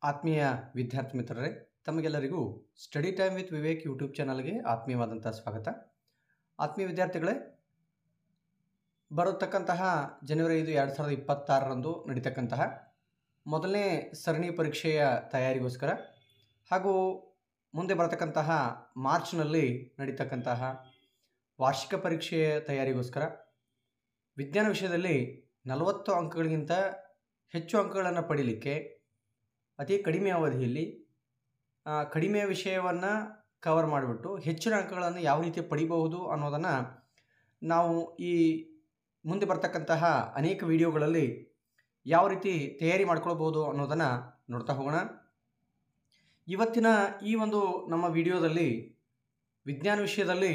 ಆತ್ಮೀಯ ವಿದ್ಯಾರ್ಥಿ ಮಿತ್ರರೇ, ತಮಗೆಲ್ಲರಿಗೂ study time with Vivek YouTube ಚಾನಲ್ಗೆ ಆತ್ಮೀಯವಾದಂಥ ಸ್ವಾಗತ. ಆತ್ಮೀಯ ವಿದ್ಯಾರ್ಥಿಗಳೇ, ಬರತಕ್ಕಂತಹ ಜನವರಿ 5, 2026ರಂದು ನಡೀತಕ್ಕಂತಹ ಮೊದಲನೇ ಸರಣಿ ಪರೀಕ್ಷೆಯ ತಯಾರಿಗೋಸ್ಕರ ಹಾಗೂ ಮುಂದೆ ಬರತಕ್ಕಂತಹ ಮಾರ್ಚ್ನಲ್ಲಿ ನಡೀತಕ್ಕಂತಹ ವಾರ್ಷಿಕ ಪರೀಕ್ಷೆಯ ತಯಾರಿಗೋಸ್ಕರ ವಿಜ್ಞಾನ ವಿಷಯದಲ್ಲಿ 40 ಅಂಕಗಳಿಗಿಂತ ಹೆಚ್ಚು ಅಂಕಗಳನ್ನು ಪಡೀಲಿಕ್ಕೆ ಅತಿ ಕಡಿಮೆ ಅವಧಿಯಲ್ಲಿ ಕಡಿಮೆ ವಿಷಯವನ್ನು ಕವರ್ ಮಾಡಿಬಿಟ್ಟು ಹೆಚ್ಚಿನ ಅಂಕಗಳನ್ನು ಯಾವ ರೀತಿ ಪಡಿಬಹುದು ಅನ್ನೋದನ್ನು ನಾವು ಈ ಮುಂದೆ ಬರ್ತಕ್ಕಂತಹ ಅನೇಕ ವಿಡಿಯೋಗಳಲ್ಲಿ ಯಾವ ರೀತಿ ತಯಾರಿ ಮಾಡ್ಕೊಳ್ಬೋದು ಅನ್ನೋದನ್ನು ನೋಡ್ತಾ ಹೋಗೋಣ. ಇವತ್ತಿನ ಈ ಒಂದು ನಮ್ಮ ವಿಡಿಯೋದಲ್ಲಿ ವಿಜ್ಞಾನ ವಿಷಯದಲ್ಲಿ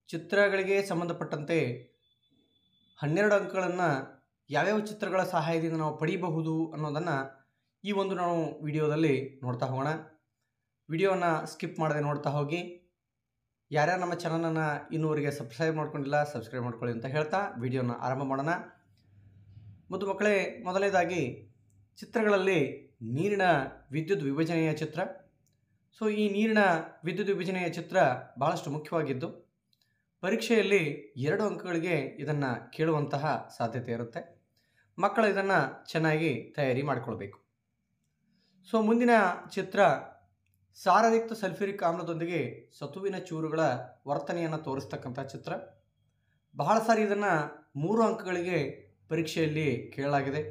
ಚಿತ್ರಗಳಿಗೆ ಸಂಬಂಧಪಟ್ಟಂತೆ 12 ಅಂಕಗಳನ್ನು ಯಾವ್ಯಾವ ಚಿತ್ರಗಳ ಸಹಾಯದಿಂದ ನಾವು ಪಡೀಬಹುದು ಅನ್ನೋದನ್ನು ಈ ಒಂದು ನಾವು ವಿಡಿಯೋದಲ್ಲಿ ನೋಡ್ತಾ ಹೋಗೋಣ. ವಿಡಿಯೋವನ್ನು ಸ್ಕಿಪ್ ಮಾಡದೆ ನೋಡ್ತಾ ಹೋಗಿ. ಯಾರ್ಯಾರು ನಮ್ಮ ಚಾನಲನ್ನು ಇನ್ನೂವರೆಗೆ ಸಬ್ಸ್ಕ್ರೈಬ್ ಮಾಡ್ಕೊಂಡಿಲ್ಲ, ಸಬ್ಸ್ಕ್ರೈಬ್ ಮಾಡ್ಕೊಳ್ಳಿ ಅಂತ ಹೇಳ್ತಾ ವಿಡಿಯೋನ ಆರಂಭ ಮಾಡೋಣ. ಮುದ್ದು ಮಕ್ಕಳೇ, ಮೊದಲನೇದಾಗಿ ಚಿತ್ರಗಳಲ್ಲಿ ನೀರಿನ ವಿದ್ಯುತ್ ವಿಭಜನೆಯ ಚಿತ್ರ. ಸೊ ಈ ನೀರಿನ ವಿದ್ಯುತ್ ವಿಭಜನೆಯ ಚಿತ್ರ ಬಹಳಷ್ಟು ಮುಖ್ಯವಾಗಿದ್ದು ಪರೀಕ್ಷೆಯಲ್ಲಿ 2 ಅಂಕಗಳಿಗೆ ಇದನ್ನು ಕೇಳುವಂತಹ ಸಾಧ್ಯತೆ ಇರುತ್ತೆ. ಮಕ್ಕಳು ಇದನ್ನು ಚೆನ್ನಾಗಿ ತಯಾರಿ ಮಾಡಿಕೊಳ್ಬೇಕು. ಸೊ ಮುಂದಿನ ಚಿತ್ರ ಸಾರಯುಕ್ತ ಸಲ್ಫ್ಯೂರಿಕ್ ಆಮ್ಲದೊಂದಿಗೆ ಸತುವಿನ ಚೂರುಗಳ ವರ್ತನೆಯನ್ನು ತೋರಿಸ್ತಕ್ಕಂಥ ಚಿತ್ರ. ಬಹಳ ಸಾರಿ ಇದನ್ನು 3 ಅಂಕಗಳಿಗೆ ಪರೀಕ್ಷೆಯಲ್ಲಿ ಕೇಳಲಾಗಿದೆ.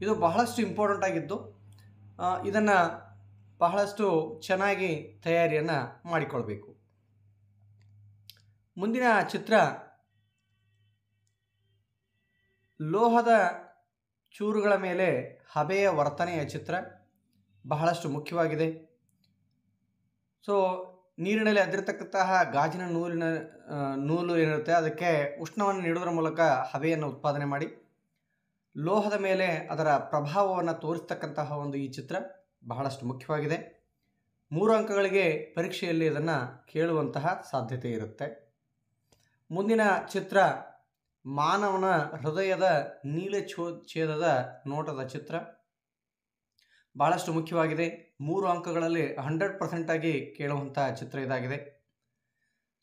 ಇದು ಬಹಳಷ್ಟು ಇಂಪಾರ್ಟೆಂಟ್ ಆಗಿದ್ದು ಇದನ್ನು ಬಹಳಷ್ಟು ಚೆನ್ನಾಗಿ ತಯಾರಿಯನ್ನು ಮಾಡಿಕೊಳ್ಬೇಕು. ಮುಂದಿನ ಚಿತ್ರ ಲೋಹದ ಚೂರುಗಳ ಮೇಲೆ ಹಬೆಯ ವರ್ತನೆಯ ಚಿತ್ರ. ಬಹಳಷ್ಟು ಮುಖ್ಯವಾಗಿದೆ. ಸೊ ನೀರಿನಲ್ಲಿ ಅದ್ದಿರತಕ್ಕಂತಹ ಗಾಜಿನ ನೂಲು ಏನಿರುತ್ತೆ ಅದಕ್ಕೆ ಉಷ್ಣವನ್ನು ನೀಡುವುದರ ಮೂಲಕ ಹಬೆಯನ್ನು ಉತ್ಪಾದನೆ ಮಾಡಿ ಲೋಹದ ಮೇಲೆ ಅದರ ಪ್ರಭಾವವನ್ನು ತೋರಿಸ್ತಕ್ಕಂತಹ ಒಂದು ಈ ಚಿತ್ರ ಬಹಳಷ್ಟು ಮುಖ್ಯವಾಗಿದೆ. 3 ಅಂಕಗಳಿಗೆ ಪರೀಕ್ಷೆಯಲ್ಲಿ ಇದನ್ನು ಕೇಳುವಂತಹ ಸಾಧ್ಯತೆ ಇರುತ್ತೆ. ಮುಂದಿನ ಚಿತ್ರ ಮಾನವನ ಹೃದಯದ ನೀಲಛೇದದ ನೋಟದ ಚಿತ್ರ. ಬಹಳಷ್ಟು ಮುಖ್ಯವಾಗಿದೆ. 3 ಅಂಕಗಳಲ್ಲಿ 100% ಆಗಿ ಕೇಳುವಂತಹ ಚಿತ್ರ ಇದಾಗಿದೆ.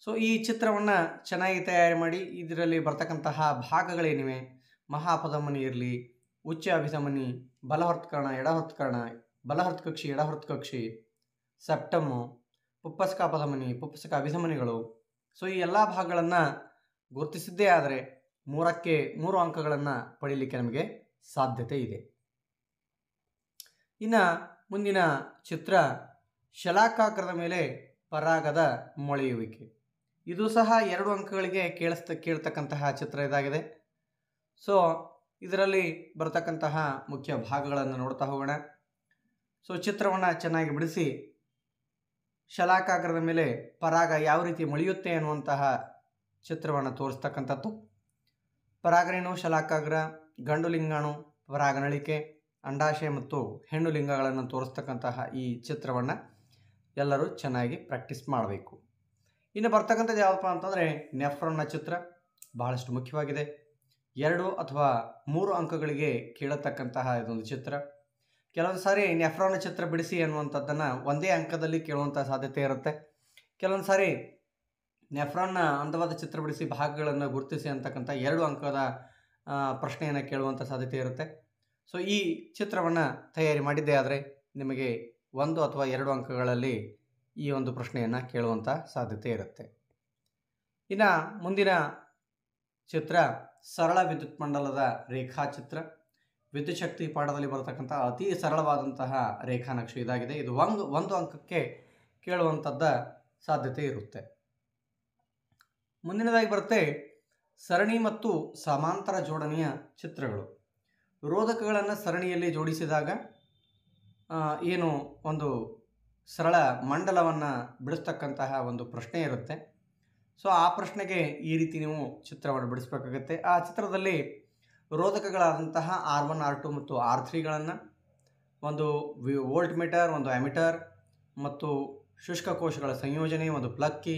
ಸೊ ಈ ಚಿತ್ರವನ್ನು ಚೆನ್ನಾಗಿ ತಯಾರಿ ಮಾಡಿ ಇದರಲ್ಲಿ ಬರ್ತಕ್ಕಂತಹ ಭಾಗಗಳೇನಿವೆ, ಮಹಾಪಧಮನಿ ಇರಲಿ, ಉಚ್ಚ ಅಭಿಧಮನಿ, ಬಲಹೃತ್ಕರ್ಣ, ಎಡಹೃತ್ಕರ್ಣ, ಬಲಹೃತ್ಕಕ್ಷಿ, ಎಡಹೃತ್ಕಕ್ಷಿ, ಸೆಪ್ಟಮ್ಮು, ಪುಪ್ಪಸ್ಕ ಅಪಧಮನಿ, ಪುಪ್ಪಸ್ಕ ಅಭಿಧಮನಿಗಳು. ಸೊ ಈ ಎಲ್ಲ ಭಾಗಗಳನ್ನು ಗುರುತಿಸಿದ್ದೇ ಆದರೆ 3 ಅಂಕಗಳನ್ನು ಪಡೀಲಿಕ್ಕೆ ನಮಗೆ ಸಾಧ್ಯತೆ ಇದೆ. ಇನ್ನು ಮುಂದಿನ ಚಿತ್ರ ಶಲಾಕಾಗ್ರದ ಮೇಲೆ ಪರಾಗದ ಮೊಳೆಯುವಿಕೆ. ಇದು ಸಹ 2 ಅಂಕಗಳಿಗೆ ಕೇಳ್ತಕ್ಕಂತಹ ಚಿತ್ರ ಇದಾಗಿದೆ. ಸೊ ಇದರಲ್ಲಿ ಬರ್ತಕ್ಕಂತಹ ಮುಖ್ಯ ಭಾಗಗಳನ್ನು ನೋಡ್ತಾ ಹೋಗೋಣ. ಸೊ ಚಿತ್ರವನ್ನು ಚೆನ್ನಾಗಿ ಬಿಡಿಸಿ ಶಲಾಕಾಗ್ರದ ಮೇಲೆ ಪರಾಗ ಯಾವ ರೀತಿ ಮೊಳೆಯುತ್ತೆ ಅನ್ನುವಂತಹ ಚಿತ್ರವನ್ನು ತೋರಿಸ್ತಕ್ಕಂಥದ್ದು. ಪರಾಗರೇಣು, ಶಲಾಕಾಗ್ರ, ಗಂಡು ಲಿಂಗಾಣು, ಪರಾಗನಳಿಕೆ, ಅಂಡಾಶಯ ಮತ್ತು ಹೆಣ್ಣು ಲಿಂಗಗಳನ್ನು ತೋರಿಸ್ತಕ್ಕಂತಹ ಈ ಚಿತ್ರವನ್ನು ಎಲ್ಲರೂ ಚೆನ್ನಾಗಿ ಪ್ರಾಕ್ಟೀಸ್ ಮಾಡಬೇಕು. ಇನ್ನು ಬರ್ತಕ್ಕಂಥದ್ದು ಯಾವುದಪ್ಪ ಅಂತಂದರೆ ನೆಫ್ರಾನ್ನ ಚಿತ್ರ. ಬಹಳಷ್ಟು ಮುಖ್ಯವಾಗಿದೆ. 2 ಅಥವಾ 3 ಅಂಕಗಳಿಗೆ ಕೇಳತಕ್ಕಂತಹ ಇದೊಂದು ಚಿತ್ರ. ಕೆಲವೊಂದು ಸಾರಿ ನೆಫ್ರಾನ್ನ ಚಿತ್ರ ಬಿಡಿಸಿ ಅನ್ನುವಂಥದ್ದನ್ನು ಒಂದೇ ಅಂಕದಲ್ಲಿ ಕೇಳುವಂಥ ಸಾಧ್ಯತೆ ಇರುತ್ತೆ. ಕೆಲವೊಂದು ಸಾರಿ ನೆಫ್ರಾನ್ನ ಅಂದವಾದ ಚಿತ್ರ ಬಿಡಿಸಿ ಭಾಗಗಳನ್ನು ಗುರುತಿಸಿ ಅಂತಕ್ಕಂಥ 2 ಅಂಕದ ಪ್ರಶ್ನೆಯನ್ನು ಕೇಳುವಂಥ ಸಾಧ್ಯತೆ ಇರುತ್ತೆ. ಸೊ ಈ ಚಿತ್ರವನ್ನು ತಯಾರಿ ಮಾಡಿದ್ದೇ ಆದರೆ ನಿಮಗೆ 1 ಅಥವಾ 2 ಅಂಕಗಳಲ್ಲಿ ಈ ಒಂದು ಪ್ರಶ್ನೆಯನ್ನು ಕೇಳುವಂಥ ಸಾಧ್ಯತೆ ಇರುತ್ತೆ. ಇನ್ನು ಮುಂದಿನ ಚಿತ್ರ ಸರಳ ವಿದ್ಯುತ್ ಮಂಡಲದ ರೇಖಾಚಿತ್ರ. ವಿದ್ಯುತ್ ಶಕ್ತಿ ಪಾಠದಲ್ಲಿ ಬರತಕ್ಕಂಥ ಅತಿ ಸರಳವಾದಂತಹ ರೇಖಾನಕ್ಷೆ ಇದಾಗಿದೆ. ಇದು 1 ಅಂಕಕ್ಕೆ ಕೇಳುವಂಥದ್ದ ಸಾಧ್ಯತೆ ಇರುತ್ತೆ. ಮುಂದಿನದಾಗಿ ಬರುತ್ತೆ ಸರಣಿ ಮತ್ತು ಸಮಾಂತರ ಜೋಡಣೆಯ ಚಿತ್ರಗಳು. ರೋಧಕಗಳನ್ನು ಸರಣಿಯಲ್ಲಿ ಜೋಡಿಸಿದಾಗ ಏನು ಒಂದು ಸರಳ ಮಂಡಲವನ್ನು ಬಿಡಿಸ್ತಕ್ಕಂತಹ ಒಂದು ಪ್ರಶ್ನೆ ಇರುತ್ತೆ. ಸೊ ಆ ಪ್ರಶ್ನೆಗೆ ಈ ರೀತಿ ನೀವು ಚಿತ್ರವನ್ನು ಬಿಡಿಸಬೇಕಾಗುತ್ತೆ. ಆ ಚಿತ್ರದಲ್ಲಿ ರೋಧಕಗಳಾದಂತಹ R1, R2 ಮತ್ತು R3ಗಳನ್ನು, ಒಂದು ವೋಲ್ಟ್ ಮೀಟರ್, ಒಂದು ಅಮಿಟರ್ ಮತ್ತು ಶುಷ್ಕ ಕೋಶಗಳ ಸಂಯೋಜನೆ, ಒಂದು ಪ್ಲಗ್ ಕೀ,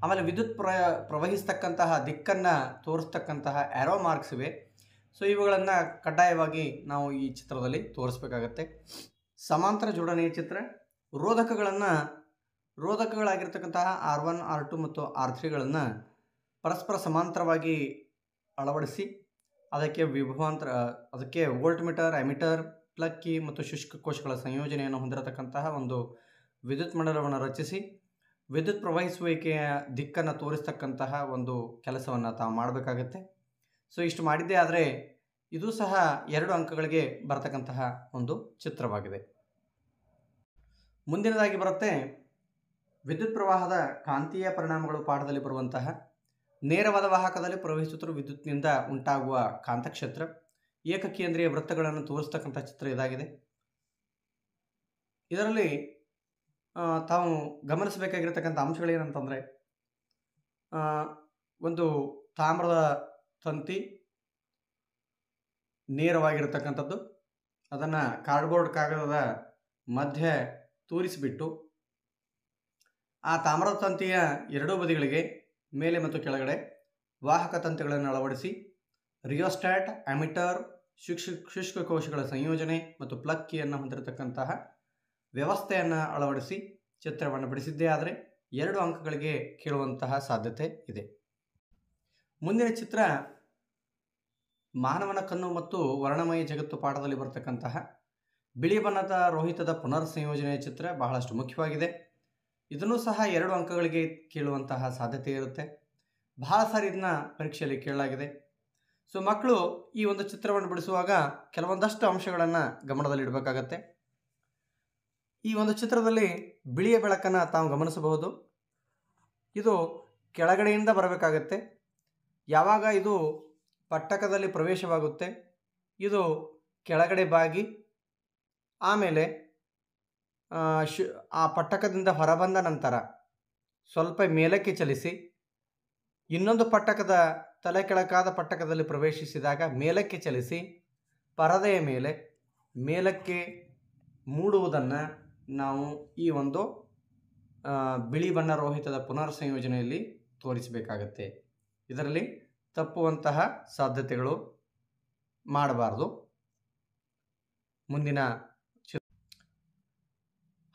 ಆಮೇಲೆ ವಿದ್ಯುತ್ ಪ್ರವಹಿಸ್ತಕ್ಕಂತಹ ದಿಕ್ಕನ್ನು ತೋರಿಸ್ತಕ್ಕಂತಹ ಆ್ಯರೋ ಮಾರ್ಕ್ಸ್ ಇವೆ. ಸೊ ಇವುಗಳನ್ನು ಕಡ್ಡಾಯವಾಗಿ ನಾವು ಈ ಚಿತ್ರದಲ್ಲಿ ತೋರಿಸ್ಬೇಕಾಗತ್ತೆ. ಸಮಾಂತರ ಜೋಡಣೆಯ ಚಿತ್ರ. ರೋಧಕಗಳಾಗಿರ್ತಕ್ಕಂತಹ R1 R2 ಮತ್ತು R3ಗಳನ್ನು ಪರಸ್ಪರ ಸಮಾಂತರವಾಗಿ ಅಳವಡಿಸಿ ಅದಕ್ಕೆ volt meter, emitter, plug key ಮತ್ತು ಶುಷ್ಕ ಕೋಶಗಳ ಸಂಯೋಜನೆಯನ್ನು ಹೊಂದಿರತಕ್ಕಂತಹ ಒಂದು ವಿದ್ಯುತ್ ಮಂಡಲವನ್ನು ರಚಿಸಿ ವಿದ್ಯುತ್ ಪ್ರವಹಿಸುವಿಕೆಯ ದಿಕ್ಕನ್ನು ತೋರಿಸ್ತಕ್ಕಂತಹ ಒಂದು ಕೆಲಸವನ್ನು ತಾವು ಮಾಡಬೇಕಾಗತ್ತೆ. ಸೊ ಇಷ್ಟು ಮಾಡಿದ್ದೇ ಆದರೆ ಇದು ಸಹ 2 ಅಂಕಗಳಿಗೆ ಬರತಕ್ಕಂತಹ ಒಂದು ಚಿತ್ರವಾಗಿದೆ. ಮುಂದಿನದಾಗಿ ಬರುತ್ತೆ ವಿದ್ಯುತ್ ಪ್ರವಾಹದ ಕಾಂತೀಯ ಪರಿಣಾಮಗಳು ಪಾಠದಲ್ಲಿ ಬರುವಂತಹ ನೇರವಾದ ವಾಹಕದಲ್ಲಿ ಪ್ರವಹಿಸುತ್ತಿರುವ ವಿದ್ಯುತ್ನಿಂದ ಉಂಟಾಗುವ ಕಾಂತಕ್ಷೇತ್ರ, ಏಕಕೇಂದ್ರೀಯ ವೃತ್ತಗಳನ್ನು ತೋರಿಸ್ತಕ್ಕಂಥ ಚಿತ್ರ ಇದಾಗಿದೆ. ಇದರಲ್ಲಿ ತಾವು ಗಮನಿಸಬೇಕಾಗಿರ್ತಕ್ಕಂಥ ಅಂಶಗಳೇನಂತಂದರೆ, ಒಂದು ತಾಮ್ರದ ತಂತಿ ನೇರವಾಗಿರತಕ್ಕಂಥದ್ದು, ಅದನ್ನು ಕಾರ್ಡ್ಬೋರ್ಡ್ ಕಾಗದದ ಮಧ್ಯೆ ತೂರಿಸಿಬಿಟ್ಟು ಆ ತಾಮ್ರದ ತಂತಿಯ ಎರಡೂ ಬದಿಗಳಿಗೆ ಮೇಲೆ ಮತ್ತು ಕೆಳಗಡೆ ವಾಹಕ ತಂತಿಗಳನ್ನು ಅಳವಡಿಸಿ ರಿಯೋಸ್ಟ್ಯಾಟ್, ಎಮಿಟರ್, ಶುಷ್ಕ ಕೋಶಗಳ ಸಂಯೋಜನೆ ಮತ್ತು ಪ್ಲಗ್ ಕೀಯನ್ನು ಹೊಂದಿರತಕ್ಕಂತಹ ವ್ಯವಸ್ಥೆಯನ್ನು ಅಳವಡಿಸಿ ಚಿತ್ರವನ್ನು ಬಿಡಿಸಿದ್ದೇ ಆದರೆ 2 ಅಂಕಗಳಿಗೆ ಕೇಳುವಂತಹ ಸಾಧ್ಯತೆ ಇದೆ. ಮುಂದಿನ ಚಿತ್ರ ಮಾನವನ ಕಣ್ಣು ಮತ್ತು ವರ್ಣಮಯ ಜಗತ್ತು ಪಾಠದಲ್ಲಿ ಬರತಕ್ಕಂತಹ ಬಿಳಿ ಬಣ್ಣದ ರೋಹಿತದ ಪುನರ್ ಸಂಯೋಜನೆಯ ಚಿತ್ರ ಬಹಳಷ್ಟು ಮುಖ್ಯವಾಗಿದೆ. ಇದನ್ನು ಸಹ 2 ಅಂಕಗಳಿಗೆ ಕೇಳುವಂತಹ ಸಾಧ್ಯತೆ ಇರುತ್ತೆ. ಬಹಳ ಸಾರಿ ಇದನ್ನ ಪರೀಕ್ಷೆಯಲ್ಲಿ ಕೇಳಲಾಗಿದೆ. ಸೊ ಮಕ್ಕಳು ಈ ಒಂದು ಚಿತ್ರವನ್ನು ಬಿಡಿಸುವಾಗ ಕೆಲವೊಂದಷ್ಟು ಅಂಶಗಳನ್ನು ಗಮನದಲ್ಲಿಡಬೇಕಾಗತ್ತೆ. ಈ ಒಂದು ಚಿತ್ರದಲ್ಲಿ ಬಿಳಿಯ ಬೆಳಕನ್ನು ತಾವು ಗಮನಿಸಬಹುದು. ಇದು ಕೆಳಗಡೆಯಿಂದ ಬರಬೇಕಾಗತ್ತೆ. ಯಾವಾಗ ಇದು ಪಟ್ಟಕದಲ್ಲಿ ಪ್ರವೇಶವಾಗುತ್ತೆ, ಇದು ಕೆಳಗಡೆ ಬಾಗಿ ಆಮೇಲೆ ಆ ಪಟ್ಟಕದಿಂದ ಹೊರಬಂದ ನಂತರ ಸ್ವಲ್ಪ ಮೇಲಕ್ಕೆ ಚಲಿಸಿ ಇನ್ನೊಂದು ಪಟ್ಟಕದ ತಲೆ ಕೆಳಕಾದ ಪಟ್ಟಕದಲ್ಲಿ ಪ್ರವೇಶಿಸಿದಾಗ ಮೇಲಕ್ಕೆ ಚಲಿಸಿ ಪರದೆಯ ಮೇಲಕ್ಕೆ ಮೂಡುವುದನ್ನು ನಾವು ಈ ಒಂದು ಬಿಳಿ ಬಣ್ಣ ರೋಹಿತದ ಪುನರ್ ಸಂಯೋಜನೆಯಲ್ಲಿ ತೋರಿಸಬೇಕಾಗತ್ತೆ. ಇದರಲ್ಲಿ ತಪ್ಪುವಂತಹ ಸಾಧ್ಯತೆಗಳು ಮಾಡಬಾರ್ದು. ಮುಂದಿನ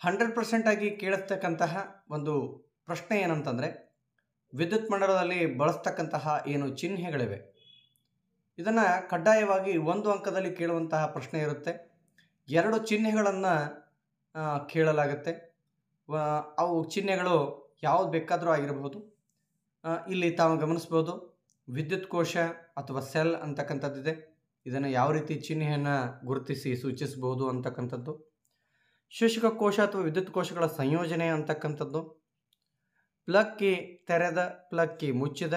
100% ಆಗಿ ಕೇಳಿಸ್ತಕ್ಕಂತಹ ಒಂದು ಪ್ರಶ್ನೆ ಏನಂತಂದರೆ, ವಿದ್ಯುತ್ ಮಂಡಲದಲ್ಲಿ ಬಳಸ್ತಕ್ಕಂತಹ ಏನು ಚಿಹ್ನೆಗಳಿವೆ ಇದನ್ನು ಕಡ್ಡಾಯವಾಗಿ 1 ಅಂಕದಲ್ಲಿ ಕೇಳುವಂತಹ ಪ್ರಶ್ನೆ ಇರುತ್ತೆ. 2 ಚಿಹ್ನೆಗಳನ್ನು ಕೇಳಲಾಗುತ್ತೆ. ಅವು ಚಿಹ್ನೆಗಳು ಯಾವುದು ಬೇಕಾದರೂ ಆಗಿರಬಹುದು. ಇಲ್ಲಿ ತಾವು ಗಮನಿಸ್ಬೋದು, ವಿದ್ಯುತ್ ಕೋಶ ಅಥವಾ ಸೆಲ್ ಅಂತಕ್ಕಂಥದ್ದಿದೆ. ಇದನ್ನು ಯಾವ ರೀತಿ ಚಿಹ್ನೆಯನ್ನು ಗುರುತಿಸಿ ಸೂಚಿಸಬಹುದು ಅಂತಕ್ಕಂಥದ್ದು. ಶುಷ್ಕ ಕೋಶ ಅಥವಾ ವಿದ್ಯುತ್ ಕೋಶಗಳ ಸಂಯೋಜನೆ ಅಂತಕ್ಕಂಥದ್ದು. ಪ್ಲಗ್ ಕೀ ತೆರೆದ, ಪ್ಲಗ್ ಕೀ ಮುಚ್ಚಿದ,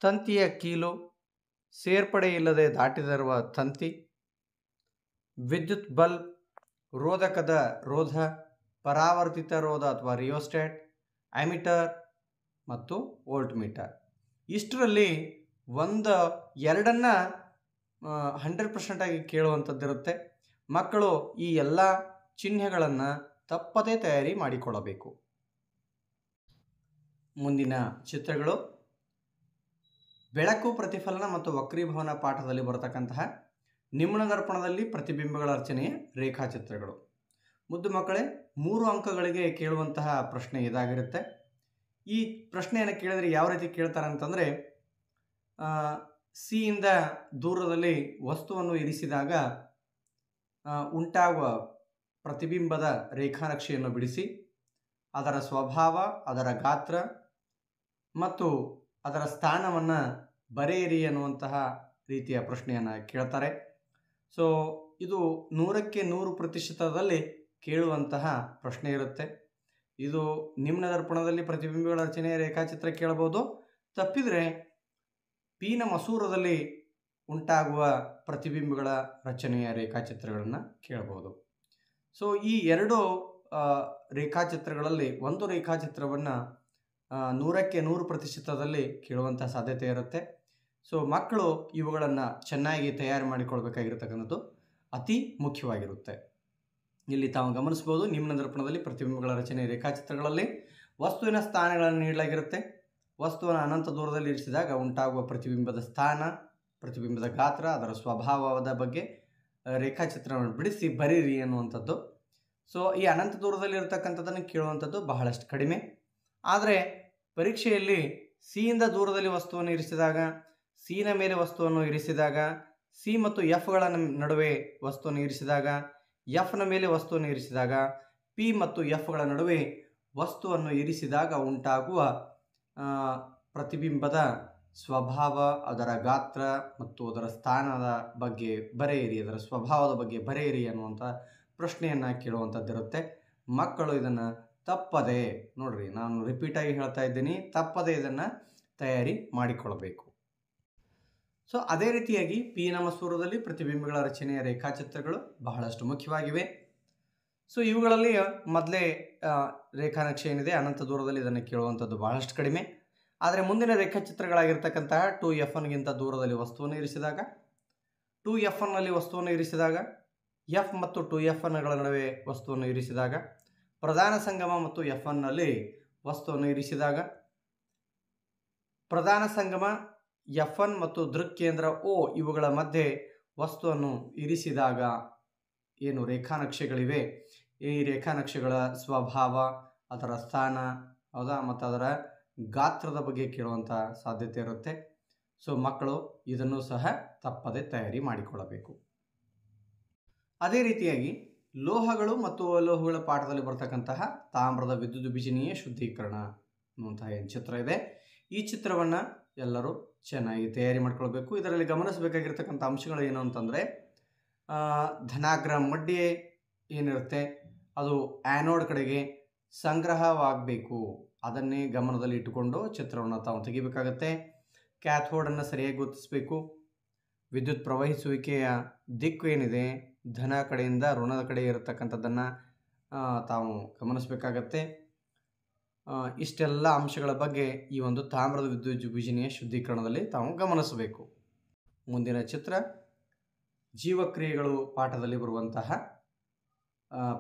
ತಂತಿಯ ಕೀಲು, ಸೇರ್ಪಡೆ ಇಲ್ಲದೆ ದಾಟಿದಿರುವ ತಂತಿ, ವಿದ್ಯುತ್ ಬಲ್ಬ್, ರೋಧಕದ ರೋಧ, ಪರಾವರ್ತಿತ ರೋಧ ಅಥವಾ ರಿಯೋಸ್ಟ್ಯಾಟ್, ಎಮಿಟರ್ ಮತ್ತು ವೋಲ್ಟ್ ಮೀಟರ್. ಇಷ್ಟರಲ್ಲಿ 2 100% ಆಗಿ ಕೇಳುವಂಥದ್ದಿರುತ್ತೆ. ಮಕ್ಕಳು ಈ ಎಲ್ಲ ಚಿಹ್ನೆಗಳನ್ನು ತಪ್ಪದೇ ತಯಾರಿ ಮಾಡಿಕೊಳ್ಳಬೇಕು. ಮುಂದಿನ ಚಿತ್ರಗಳು ಬೆಳಕು ಪ್ರತಿಫಲನ ಮತ್ತು ವಕ್ರೀಭವನ ಪಾಠದಲ್ಲಿ ಬರತಕ್ಕಂತಹ ನಿಮ್ನ ದರ್ಪಣದಲ್ಲಿ ಪ್ರತಿಬಿಂಬಗಳ ರಚನೆಯ ರೇಖಾಚಿತ್ರಗಳು. ಮುದ್ದು ಮಕ್ಕಳೇ, 3 ಅಂಕಗಳಿಗೆ ಕೇಳುವಂತಹ ಪ್ರಶ್ನೆ ಇದಾಗಿರುತ್ತೆ. ಈ ಪ್ರಶ್ನೆಯನ್ನು ಕೇಳಿದರೆ ಯಾವ ರೀತಿ ಕೇಳ್ತಾರೆ ಅಂತಂದರೆ, ಸಿ ಇಂದ ದೂರದಲ್ಲಿ ವಸ್ತುವನ್ನು ಇರಿಸಿದಾಗ ಉಂಟಾಗುವ ಪ್ರತಿಬಿಂಬದ ರೇಖಾನಕ್ಷೆಯನ್ನು ಬಿಡಿಸಿ ಅದರ ಸ್ವಭಾವ, ಅದರ ಗಾತ್ರ ಮತ್ತು ಅದರ ಸ್ಥಾನವನ್ನು ಬರೆಯಿರಿ ಅನ್ನುವಂತಹ ರೀತಿಯ ಪ್ರಶ್ನೆಯನ್ನು ಕೇಳ್ತಾರೆ. ಸೊ ಇದು 100ಕ್ಕೆ 100% ಕೇಳುವಂತಹ ಪ್ರಶ್ನೆ ಇರುತ್ತೆ. ಇದು ನಿಮ್ನ ದರ್ಪಣದಲ್ಲಿ ಪ್ರತಿಬಿಂಬಗಳ ರಚನೆಯ ರೇಖಾಚಿತ್ರ ಕೇಳಬಹುದು. ತಪ್ಪಿದರೆ ಪೀನ ಮಸೂರದಲ್ಲಿ ಉಂಟಾಗುವ ಪ್ರತಿಬಿಂಬಗಳ ರಚನೆಯ ರೇಖಾಚಿತ್ರಗಳನ್ನು ಕೇಳಬಹುದು. ಸೊ ಈ 2 ರೇಖಾಚಿತ್ರಗಳಲ್ಲಿ ಒಂದು ರೇಖಾಚಿತ್ರವನ್ನು 100ಕ್ಕೆ 100% ಕೇಳುವಂಥ ಸಾಧ್ಯತೆ ಇರುತ್ತೆ. ಸೊ ಮಕ್ಕಳು ಇವುಗಳನ್ನು ಚೆನ್ನಾಗಿ ತಯಾರು ಮಾಡಿಕೊಳ್ಬೇಕಾಗಿರ್ತಕ್ಕಂಥದ್ದು ಅತಿ ಮುಖ್ಯವಾಗಿರುತ್ತೆ. ಇಲ್ಲಿ ತಾವು ಗಮನಿಸ್ಬೋದು, ನಿಮ್ನ ದರ್ಪಣದಲ್ಲಿ ಪ್ರತಿಬಿಂಬಗಳ ರಚನೆ ರೇಖಾಚಿತ್ರಗಳಲ್ಲಿ ವಸ್ತುವಿನ ಸ್ಥಾನಗಳನ್ನು ನೀಡಲಾಗಿರುತ್ತೆ. ವಸ್ತುವನ್ನು ಅನಂತ ದೂರದಲ್ಲಿ ಇರಿಸಿದಾಗ ಉಂಟಾಗುವ ಪ್ರತಿಬಿಂಬದ ಸ್ಥಾನ, ಪ್ರತಿಬಿಂಬದ ಗಾತ್ರ, ಅದರ ಸ್ವಭಾವದ ಬಗ್ಗೆ ರೇಖಾಚಿತ್ರವನ್ನು ಬಿಡಿಸಿ ಬರೀರಿ ಅನ್ನುವಂಥದ್ದು. ಸೊ ಈ ಅನಂತ ದೂರದಲ್ಲಿ ಇರತಕ್ಕಂಥದ್ದನ್ನು ಕೇಳುವಂಥದ್ದು ಬಹಳಷ್ಟು ಕಡಿಮೆ. ಆದರೆ ಪರೀಕ್ಷೆಯಲ್ಲಿ ಸಿಯಿಂದ ದೂರದಲ್ಲಿ ವಸ್ತುವನ್ನು ಇರಿಸಿದಾಗ, ಸಿನ ಮೇಲೆ ವಸ್ತುವನ್ನು ಇರಿಸಿದಾಗ, ಸಿ ಮತ್ತು ಎಫ್ಗಳ ನಡುವೆ ವಸ್ತುವನ್ನು ಇರಿಸಿದಾಗ, ಎಫ್ನ ಮೇಲೆ ವಸ್ತುವನ್ನು ಇರಿಸಿದಾಗ, ಪಿ ಮತ್ತು ಎಫ್ಗಳ ನಡುವೆ ವಸ್ತುವನ್ನು ಇರಿಸಿದಾಗ ಉಂಟಾಗುವ ಪ್ರತಿಬಿಂಬದ ಸ್ವಭಾವ, ಅದರ ಗಾತ್ರ ಮತ್ತು ಅದರ ಸ್ಥಾನದ ಬಗ್ಗೆ ಬರೆಯಿರಿ, ಅದರ ಸ್ವಭಾವದ ಬಗ್ಗೆ ಬರೆಯಿರಿ ಅನ್ನುವಂಥ ಪ್ರಶ್ನೆಯನ್ನು ಕೇಳುವಂಥದ್ದಿರುತ್ತೆ. ಮಕ್ಕಳು ಇದನ್ನು ತಪ್ಪದೆ, ನೋಡ್ರಿ ನಾನು ರಿಪೀಟಾಗಿ ಹೇಳ್ತಾ ಇದ್ದೀನಿ, ತಪ್ಪದೆ ಇದನ್ನು ತಯಾರಿ ಮಾಡಿಕೊಳ್ಳಬೇಕು. ಸೊ ಅದೇ ರೀತಿಯಾಗಿ ಪಿ ನಮಸ್ವರದಲ್ಲಿ ಪ್ರತಿಬಿಂಬಗಳ ರಚನೆಯ ರೇಖಾಚಿತ್ರಗಳು ಬಹಳಷ್ಟು ಮುಖ್ಯವಾಗಿವೆ. ಸೊ ಇವುಗಳಲ್ಲಿ ಮೊದಲೇ ರೇಖಾನಕ್ಷೆ ಏನಿದೆ ಅನಂತ ದೂರದಲ್ಲಿ ಇದನ್ನು ಕೇಳುವಂಥದ್ದು ಬಹಳಷ್ಟು ಕಡಿಮೆ. ಆದರೆ ಮುಂದಿನ ರೇಖಾಚಿತ್ರಗಳಾಗಿರ್ತಕ್ಕಂತಹ 2F1ಗಿಂತ ದೂರದಲ್ಲಿ ವಸ್ತುವನ್ನು ಇರಿಸಿದಾಗ, 2F1ನಲ್ಲಿ ವಸ್ತುವನ್ನು ಇರಿಸಿದಾಗ, ಎಫ್ ಮತ್ತು 2F1ಗಳ ನಡುವೆ ವಸ್ತುವನ್ನು ಇರಿಸಿದಾಗ, ಪ್ರಧಾನ ಸಂಗಮ ಮತ್ತು F1ನಲ್ಲಿ ವಸ್ತುವನ್ನು ಇರಿಸಿದಾಗ, ಪ್ರಧಾನ ಸಂಗಮ F1 ಮತ್ತು ದೃಕ್ಕೇಂದ್ರ O ಇವುಗಳ ಮಧ್ಯೆ ವಸ್ತುವನ್ನು ಇರಿಸಿದಾಗ ಏನು ರೇಖಾನಕ್ಷೆಗಳಿವೆ, ಈ ರೇಖಾನಕ್ಷೆಗಳ ಸ್ವಭಾವ, ಅದರ ಸ್ಥಾನ, ಹೌದಾ, ಮತ್ತು ಅದರ ಗಾತ್ರದ ಬಗ್ಗೆ ಕೇಳುವಂಥ ಸಾಧ್ಯತೆ ಇರುತ್ತೆ. ಸೊ ಮಕ್ಕಳು ಇದನ್ನು ಸಹ ತಪ್ಪದೆ ತಯಾರಿ ಮಾಡಿಕೊಳ್ಳಬೇಕು. ಅದೇ ರೀತಿಯಾಗಿ ಲೋಹಗಳು ಮತ್ತು ಅಲೋಹಗಳ ಪಾಠದಲ್ಲಿ ಬರ್ತಕ್ಕಂತಹ ತಾಮ್ರದ ವಿದ್ಯುದ್ವಿಭಜನೀಯ ಶುದ್ಧೀಕರಣ ಅನ್ನುವಂತಹ ಏನು ಚಿತ್ರ ಇದೆ, ಈ ಚಿತ್ರವನ್ನು ಎಲ್ಲರೂ ಚೆನ್ನಾಗಿ ತಯಾರಿ ಮಾಡ್ಕೊಳ್ಬೇಕು. ಇದರಲ್ಲಿ ಗಮನಿಸಬೇಕಾಗಿರ್ತಕ್ಕಂಥ ಅಂಶಗಳು ಏನು ಅಂತಂದರೆ, ಧನಾಗ್ರ ಮಡ್ಡಿ ಏನಿರುತ್ತೆ ಅದು ಆ್ಯನೋಡ್ ಕಡೆಗೆ ಸಂಗ್ರಹವಾಗಬೇಕು. ಅದನ್ನೇ ಗಮನದಲ್ಲಿ ಇಟ್ಟುಕೊಂಡು ಚಿತ್ರವನ್ನು ತಾವು ತೆಗಿಬೇಕಾಗತ್ತೆ. ಕ್ಯಾಥೋಡನ್ನು ಸರಿಯಾಗಿ ಗುರುತಿಸಬೇಕು. ವಿದ್ಯುತ್ ಪ್ರವಹಿಸುವಿಕೆಯ ದಿಕ್ಕು ಏನಿದೆ ಧನ ಕಡೆಯಿಂದ ಋಣದ ಕಡೆ ಇರತಕ್ಕಂಥದ್ದನ್ನು ತಾವು ಗಮನಿಸಬೇಕಾಗತ್ತೆ. ಇಷ್ಟೆಲ್ಲ ಅಂಶಗಳ ಬಗ್ಗೆ ಈ ಒಂದು ತಾಮ್ರದ ವಿದ್ಯುದ್ವಿಭಜನೀಯ ಶುದ್ಧೀಕರಣದಲ್ಲಿ ತಾವು ಗಮನಿಸಬೇಕು. ಮುಂದಿನ ಚಿತ್ರ ಜೀವಕ್ರಿಯೆಗಳು ಪಾಠದಲ್ಲಿ ಬರುವಂತಹ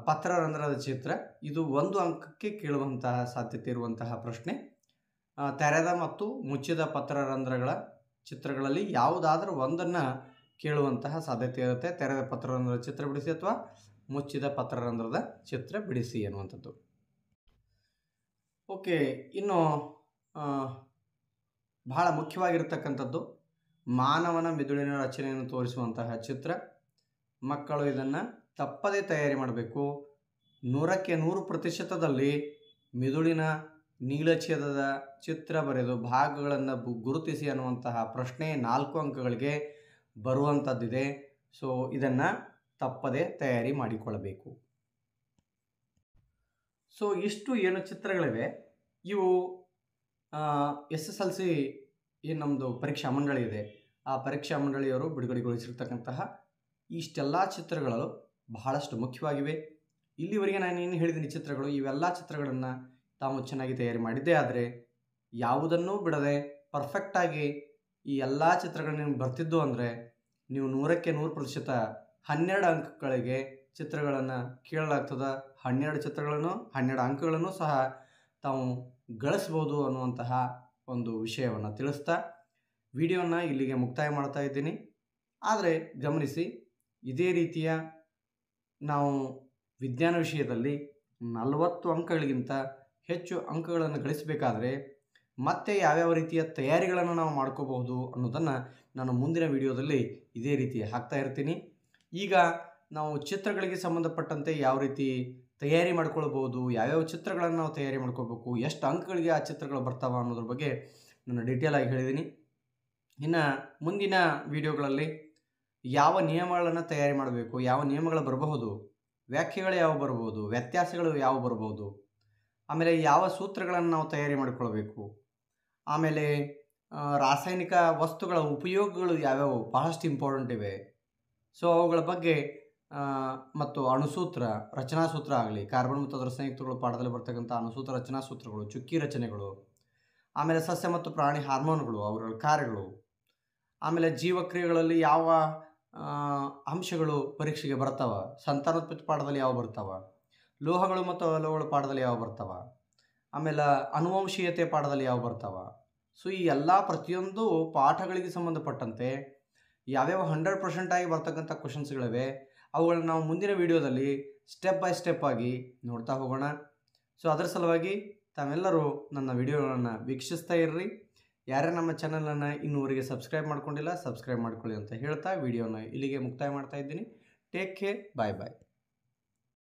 ಪತ್ರರಂಧ್ರದ ಚಿತ್ರ. ಇದು 1 ಅಂಕಕ್ಕೆ ಕೇಳುವಂತಹ ಸಾಧ್ಯತೆ ಇರುವಂತಹ ಪ್ರಶ್ನೆ. ತೆರೆದ ಮತ್ತು ಮುಚ್ಚಿದ ಪತ್ರರಂಧ್ರಗಳ ಚಿತ್ರಗಳಲ್ಲಿ ಯಾವುದಾದ್ರೂ ಒಂದನ್ನು ಕೇಳುವಂತಹ ಸಾಧ್ಯತೆ ಇರುತ್ತೆ. ತೆರೆದ ಪತ್ರರಂಧ್ರದ ಚಿತ್ರ ಬಿಡಿಸಿ ಅಥವಾ ಮುಚ್ಚಿದ ಪತ್ರರಂಧ್ರದ ಚಿತ್ರ ಬಿಡಿಸಿ ಅನ್ನುವಂಥದ್ದು. ಓಕೆ, ಇನ್ನು ಬಹಳ ಮುಖ್ಯವಾಗಿರ್ತಕ್ಕಂಥದ್ದು ಮಾನವನ ಮಿದುಳಿನ ರಚನೆಯನ್ನು ತೋರಿಸುವಂತಹ ಚಿತ್ರ. ಮಕ್ಕಳು ಇದನ್ನು ತಪ್ಪದೇ ತಯಾರಿ ಮಾಡಬೇಕು. 100ಕ್ಕೆ 100% ಮಿದುಳಿನ ನೀಲಛೇದದ ಚಿತ್ರ ಬರೆದು ಭಾಗಗಳನ್ನು ಗುರುತಿಸಿ ಅನ್ನುವಂತಹ ಪ್ರಶ್ನೆ 4 ಅಂಕಗಳಿಗೆ ಬರುವಂಥದ್ದಿದೆ. ಸೊ ಇದನ್ನು ತಪ್ಪದೇ ತಯಾರಿ ಮಾಡಿಕೊಳ್ಳಬೇಕು. ಸೊ ಇಷ್ಟು ಏನು ಚಿತ್ರಗಳಿವೆ ಇವು SSLC ಏನು ನಮ್ಮದು ಪರೀಕ್ಷಾ ಮಂಡಳಿ ಇದೆ, ಆ ಪರೀಕ್ಷಾ ಮಂಡಳಿಯವರು ಬಿಡುಗಡೆಗೊಳಿಸಿರ್ತಕ್ಕಂತಹ ಇಷ್ಟೆಲ್ಲ ಚಿತ್ರಗಳು ಬಹಳಷ್ಟು ಮುಖ್ಯವಾಗಿವೆ. ಇಲ್ಲಿವರೆಗೆ ನಾನು ಏನು ಹೇಳಿದ್ದೀನಿ ಚಿತ್ರಗಳು, ಇವೆಲ್ಲ ಚಿತ್ರಗಳನ್ನು ತಾವು ಚೆನ್ನಾಗಿ ತಯಾರಿ ಮಾಡಿದ್ದೇ ಆದರೆ ಯಾವುದನ್ನೂ ಬಿಡದೆ ಪರ್ಫೆಕ್ಟಾಗಿ ಈ ಎಲ್ಲ ಚಿತ್ರಗಳನ್ನ ಬರ್ತಿದ್ದು ಅಂದರೆ ನೀವು 100ಕ್ಕೆ 100% 12 ಅಂಕಗಳಿಗೆ ಚಿತ್ರಗಳನ್ನು ಕೇಳಲಾಗ್ತದೆ. 12 ಚಿತ್ರಗಳನ್ನು 12 ಅಂಕಗಳನ್ನು ಸಹ ತಾವು ಗಳಿಸ್ಬೋದು ಅನ್ನುವಂತಹ ಒಂದು ವಿಷಯವನ್ನು ತಿಳಿಸ್ತಾ ವಿಡಿಯೋನ ಇಲ್ಲಿಗೆ ಮುಕ್ತಾಯ ಮಾಡ್ತಾ ಇದ್ದೀನಿ. ಆದರೆ ಗಮನಿಸಿ, ಇದೇ ರೀತಿಯ ನಾವು ವಿಜ್ಞಾನ ವಿಷಯದಲ್ಲಿ 40 ಅಂಕಗಳಿಗಿಂತ ಹೆಚ್ಚು ಅಂಕಗಳನ್ನು ಗಳಿಸಬೇಕಾದ್ರೆ ಮತ್ತೆ ಯಾವ್ಯಾವ ರೀತಿಯ ತಯಾರಿಗಳನ್ನು ನಾವು ಮಾಡ್ಕೋಬಹುದು ಅನ್ನೋದನ್ನು ನಾನು ಮುಂದಿನ ವಿಡಿಯೋದಲ್ಲಿ ಇದೇ ರೀತಿ ಹಾಕ್ತಾ ಇರ್ತೀನಿ. ಈಗ ನಾವು ಚಿತ್ರಗಳಿಗೆ ಸಂಬಂಧಪಟ್ಟಂತೆ ಯಾವ ರೀತಿ ತಯಾರಿ ಮಾಡ್ಕೊಳ್ಬೋದು, ಯಾವ್ಯಾವ ಚಿತ್ರಗಳನ್ನು ನಾವು ತಯಾರಿ ಮಾಡ್ಕೋಬೇಕು, ಎಷ್ಟು ಅಂಕಗಳಿಗೆ ಆ ಚಿತ್ರಗಳು ಬರ್ತಾವ ಅನ್ನೋದ್ರ ಬಗ್ಗೆ ನಾನು ಡೀಟೇಲಾಗಿ ಹೇಳಿದ್ದೀನಿ. ಇನ್ನು ಮುಂದಿನ ವಿಡಿಯೋಗಳಲ್ಲಿ ಯಾವ ನಿಯಮಗಳನ್ನು ತಯಾರಿ ಮಾಡಬೇಕು, ಯಾವ ನಿಯಮಗಳು ಬರಬಹುದು, ವ್ಯಾಖ್ಯೆಗಳು ಯಾವ ಬರ್ಬೋದು, ವ್ಯತ್ಯಾಸಗಳು ಯಾವ ಬರ್ಬೋದು, ಆಮೇಲೆ ಯಾವ ಸೂತ್ರಗಳನ್ನು ನಾವು ತಯಾರಿ ಮಾಡಿಕೊಳ್ಬೇಕು, ಆಮೇಲೆ ರಾಸಾಯನಿಕ ವಸ್ತುಗಳ ಉಪಯೋಗಗಳು ಯಾವ್ಯಾವು ಬಹಳಷ್ಟು ಇಂಪಾರ್ಟೆಂಟ್ ಇವೆ. ಸೊ ಅವುಗಳ ಬಗ್ಗೆ ಮತ್ತು ಅಣುಸೂತ್ರ, ರಚನಾ ಸೂತ್ರ ಆಗಲಿ, ಕಾರ್ಬನ್ ಮತ್ತು ಅದರ ಸಂಯುಕ್ತಗಳು ಪಾಠದಲ್ಲಿ ಬರ್ತಕ್ಕಂಥ ಅಣುಸೂತ್ರ, ರಚನಾ ಸೂತ್ರಗಳು, ಚುಕ್ಕಿ ರಚನೆಗಳು, ಆಮೇಲೆ ಸಸ್ಯ ಮತ್ತು ಪ್ರಾಣಿ ಹಾರ್ಮೋನ್ಗಳು, ಅವುಗಳ ಕಾರ್ಯಗಳು, ಆಮೇಲೆ ಜೀವಕ್ರಿಯೆಗಳಲ್ಲಿ ಯಾವ ಅಂಶಗಳು ಪರೀಕ್ಷೆಗೆ ಬರ್ತಾವ, ಸಂತಾನೋತ್ಪತ್ತಿ ಪಾಠದಲ್ಲಿ ಯಾವ ಬರ್ತಾವ, ಲೋಹಗಳು ಮತ್ತು ಅಲೋಹಗಳ ಪಾಠದಲ್ಲಿ ಯಾವ ಬರ್ತಾವ, ಆಮೇಲೆ ಅನುವಂಶೀಯತೆ ಪಾಠದಲ್ಲಿ ಯಾವ ಬರ್ತಾವ. ಸೊ ಈ ಎಲ್ಲ ಪ್ರತಿಯೊಂದು ಪಾಠಗಳಿಗೆ ಸಂಬಂಧಪಟ್ಟಂತೆ ಯಾವ್ಯಾವ 100% ಆಗಿ ಬರ್ತಕ್ಕಂಥ ಕ್ವಶನ್ಸ್ಗಳಿವೆ ಅವುಗಳನ್ನ ನಾವು ಮುಂದಿನ ವಿಡಿಯೋದಲ್ಲಿ ಸ್ಟೆಪ್ ಬೈ ಸ್ಟೆಪ್ ಆಗಿ ನೋಡ್ತಾ ಹೋಗೋಣ. ಸೊ ಅದರ ಸಲುವಾಗಿ ತಾವೆಲ್ಲರೂ ನನ್ನ ವಿಡಿಯೋಗಳನ್ನು ವೀಕ್ಷಿಸ್ತಾ ಇರ್ರಿ. ಯಾರೇ ನಮ್ಮ ಚಾನಲನ್ನು ಇನ್ನೂವರೆಗೆ ಸಬ್ಸ್ಕ್ರೈಬ್ ಮಾಡ್ಕೊಂಡಿಲ್ಲ ಸಬ್ಸ್ಕ್ರೈಬ್ ಮಾಡ್ಕೊಳ್ಳಿ ಅಂತ ಹೇಳ್ತಾ ವಿಡಿಯೋನ ಇಲ್ಲಿಗೆ ಮುಕ್ತಾಯ ಮಾಡ್ತಾ ಇದ್ದೀನಿ. ಟೇಕ್ ಕೇರ್, ಬಾಯ್ ಬಾಯ್.